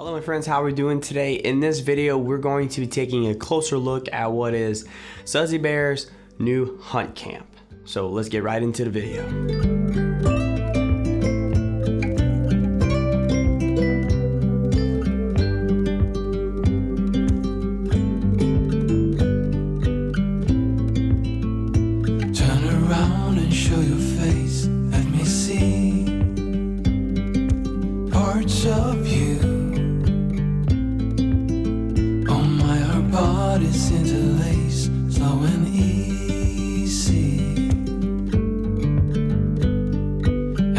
Hello my friends, how are we doing today? In this video, we're going to be taking a closer look at what is Sudsy Bear's new hunt camp. So let's get right into the video. Of you, oh my, our bodies interlace, slow and easy,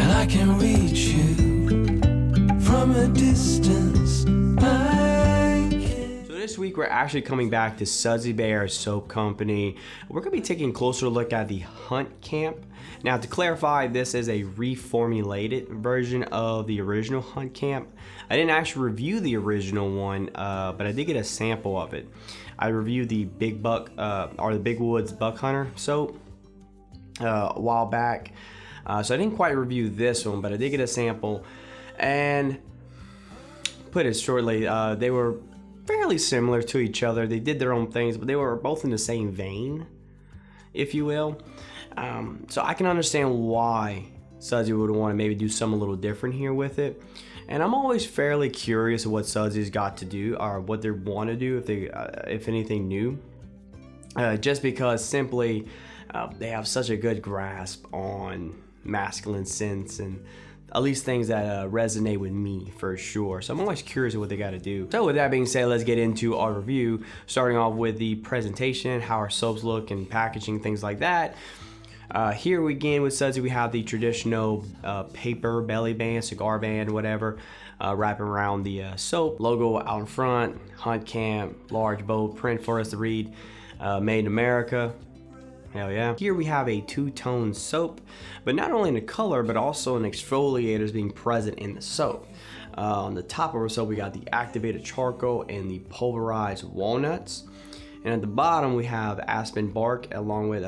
and I can reach you from a distance. So this week we're actually coming back to Sudsy Bear Soap Company. We're going to be taking a closer look at the hunt camp. Now, to clarify, this is a reformulated version of the original hunt camp. I didn't actually review the original one, but I did get a sample of it. I reviewed the Big Buck or the Big Woods Buck Hunter soap a while back, so I didn't quite review this one, but I did get a sample. And put it shortly, they were fairly similar to each other. They did their own things, but they were both in the same vein, if you will. So I can understand why Sudsy would want to maybe do something a little different here with it. And I'm always fairly curious of what Sudsy's got to do, or what they want to do, if anything new. Just because simply they have such a good grasp on masculine scents, and at least things that resonate with me for sure. So I'm always curious of what they got to do. So with that being said, let's get into our review, starting off with the presentation, how our soaps look and packaging, things like that. Here we begin with Sudsy. We have the traditional paper belly band, cigar band, whatever, wrapping around the soap. Logo out in front, hunt camp, large bold print for us to read, made in America. Hell yeah. Here we have a two-tone soap, but not only in the color, but also an exfoliators being present in the soap. On the top of our soap, we got the activated charcoal and the pulverized walnuts. And at the bottom, we have aspen bark along with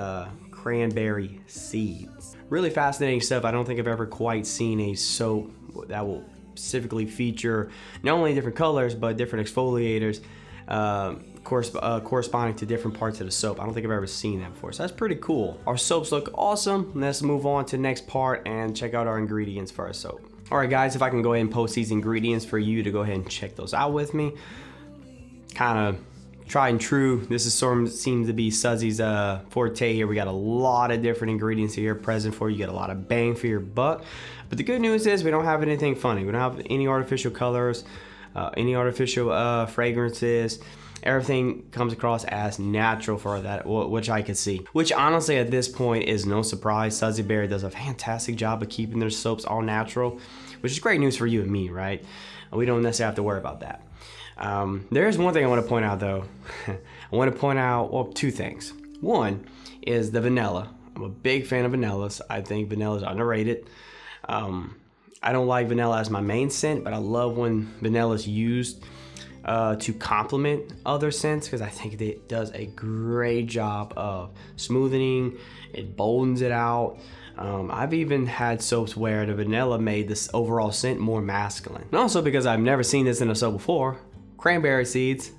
cranberry seeds. Really fascinating stuff. I don't think I've ever quite seen a soap that will specifically feature not only different colors, but different exfoliators corresponding to different parts of the soap. I don't think I've ever seen that before, so that's pretty cool. Our soaps look awesome. Let's move on to the next part and check out our ingredients for our soap. All right guys, if I can go ahead and post these ingredients for you to go ahead and check those out with me. Kind of tried and true. This is seems to be Sudsy's forte here. We got a lot of different ingredients here present for you. You get a lot of bang for your buck. But the good news is we don't have anything funny. We don't have any artificial colors, any artificial fragrances. Everything comes across as natural for that, which I could see. Which honestly at this point is no surprise. Sudsy Bear does a fantastic job of keeping their soaps all natural, which is great news for you and me, right? We don't necessarily have to worry about that. There's one thing I want to point out though. I want to point out, well, two things. One is the vanilla. I'm a big fan of vanillas. I think vanilla is underrated. I don't like vanilla as my main scent, but I love when vanilla is used to complement other scents, because I think it does a great job of smoothing. It boldens it out. I've even had soaps where the vanilla made this overall scent more masculine. And also because I've never seen this in a soap before, cranberry seeds.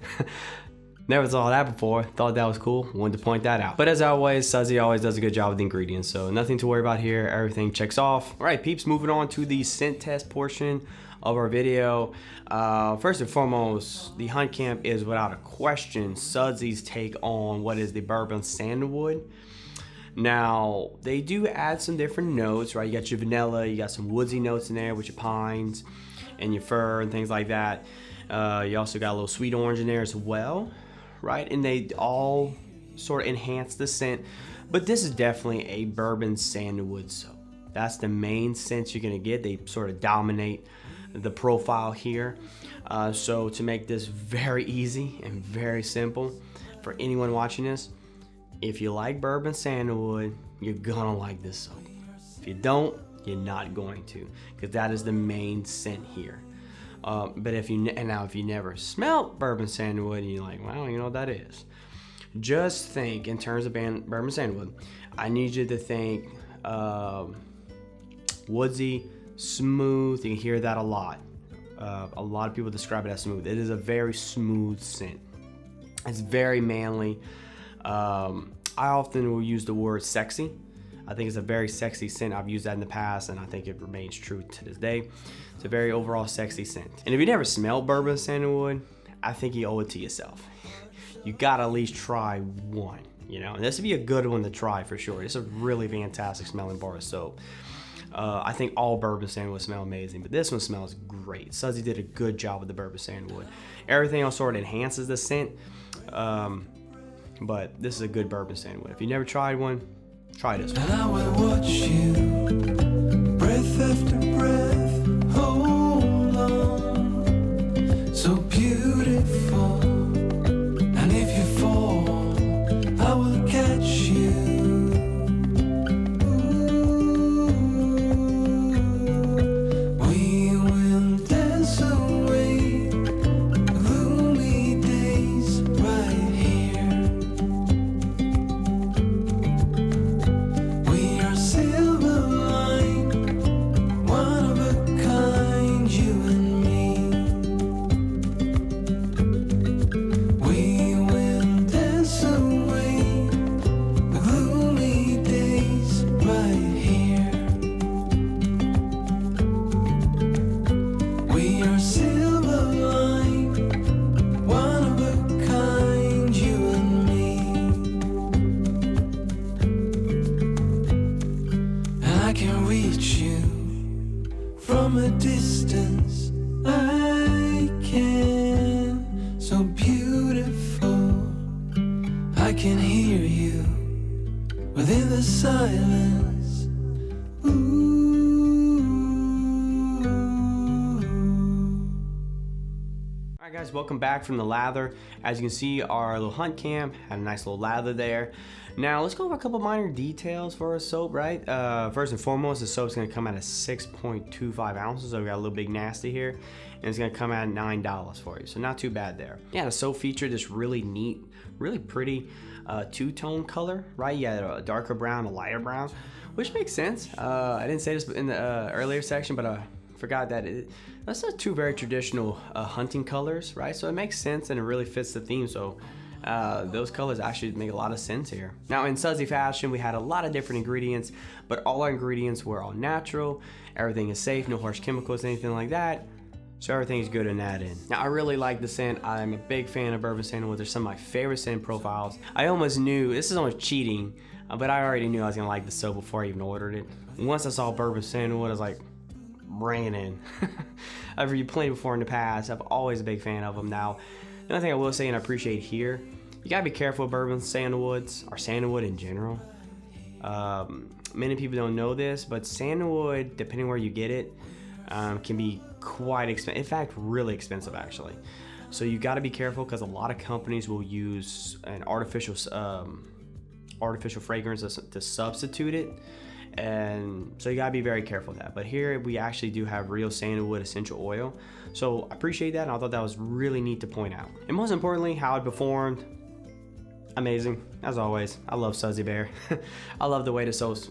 Never saw that before. Thought that was cool. Wanted to point that out. But as always, Sudsy always does a good job with the ingredients, so nothing to worry about here. Everything checks off. All right, peeps, moving on to the scent test portion of our video. First and foremost, the hunt camp is without a question Sudsy's take on what is the bourbon sandalwood. Now, they do add some different notes, right? You got your vanilla, you got some woodsy notes in there with your pines and your fir and things like that. You also got a little sweet orange in there as well, right? And they all sort of enhance the scent. But this is definitely a bourbon sandalwood soap. That's the main scent you're gonna get. They sort of dominate the profile here. So to make this very easy and very simple for anyone watching this, if you like bourbon sandalwood, you're gonna like this soap. If you don't, you're not going to, because that is the main scent here. But if you never smelt bourbon sandalwood and you're like, well, you know what that is, just think in terms of bourbon sandalwood. I need you to think woodsy, smooth. You can hear that a lot. A lot of people describe it as smooth. It is a very smooth scent. It's very manly. I often will use the word sexy. I think it's a very sexy scent. I've used that in the past, and I think it remains true to this day. It's a very overall sexy scent. And if you never smelled bourbon sandalwood, I think you owe it to yourself. You gotta at least try one, you know. And this would be a good one to try for sure. It's a really fantastic smelling bar of soap. I think all bourbon sandalwood smell amazing, but this one smells great. Sudsy did a good job with the bourbon sandalwood. Everything else sort of enhances the scent, but this is a good bourbon sandalwood. If you never tried one, try this one. And I will watch you, breath after breath, hold on, so beautiful. And if you fall, I will catch you. We will dance away gloomy days right here. We are silver line, one of a kind, you and me. We will dance away the gloomy days right here. We are silver line, one of a kind, you and me. And I can reach you from a distance. I can, so beautiful. I can hear you within the silence. Ooh. Alright guys, welcome back from the lather. As you can see, our little hunt cam had a nice little lather there. Now let's go over a couple minor details for our soap, right? First and foremost, the soap's gonna come out at 6.25 ounces, so we got a little big nasty here, and it's gonna come out at $9 for you, so not too bad there. Yeah, the soap featured this really neat, really pretty two-tone color, right? You had a darker brown, a lighter brown, which makes sense. I didn't say this in the earlier section, but I forgot that that's two very traditional hunting colors, right? So it makes sense and it really fits the theme. So those colors actually make a lot of sense here. Now in Sudsy fashion, we had a lot of different ingredients, but all our ingredients were all natural. Everything is safe, no harsh chemicals, anything like that. So everything's good in that end. Now I really like the scent. I'm a big fan of bourbon sandalwood. They're some of my favorite scent profiles. I almost knew, this is almost cheating, but I already knew I was gonna like the soap before I even ordered it. Once I saw bourbon sandalwood, I was like, bring it in. I've reviewed plenty before in the past. I'm always a big fan of them. Now, the only thing I will say and I appreciate here, you gotta be careful with bourbon sandalwoods, or sandalwood in general. Many people don't know this, but sandalwood, depending where you get it, can be quite expensive. In fact, really expensive actually. So you got to be careful because a lot of companies will use an artificial fragrance to substitute it, and so you got to be very careful of that. But here we actually do have real sandalwood essential oil, so I appreciate that, and I thought that was really neat to point out. And most importantly, how it performed, amazing as always. I love Sudsy Bear. I love the way the soaps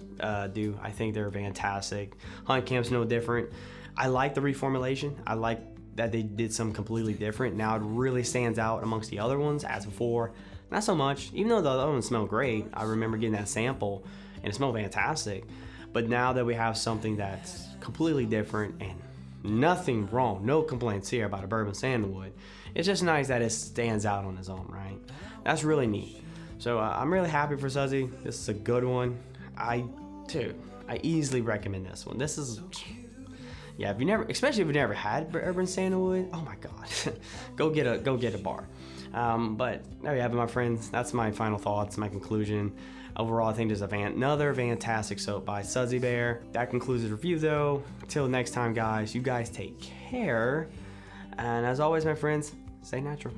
do. I think they're fantastic. Hunt Camp's no different. I like the reformulation. I like that they did something completely different. Now it really stands out amongst the other ones. As before, not so much. Even though the other ones smell great, I remember getting that sample and it smelled fantastic. But now that we have something that's completely different and nothing wrong, no complaints here about a bourbon sandalwood, it's just nice that it stands out on its own, right? That's really neat. So I'm really happy for Sudsy. This is a good one. I easily recommend this one. This is, yeah, if you never, especially if you've never had bourbon sandalwood, oh my God, go get a bar. But there you have it, my friends. That's my final thoughts, my conclusion. Overall, I think there's another fantastic soap by Sudsy Bear. That concludes the review though. Until next time, guys, you guys take care. And as always, my friends, stay natural.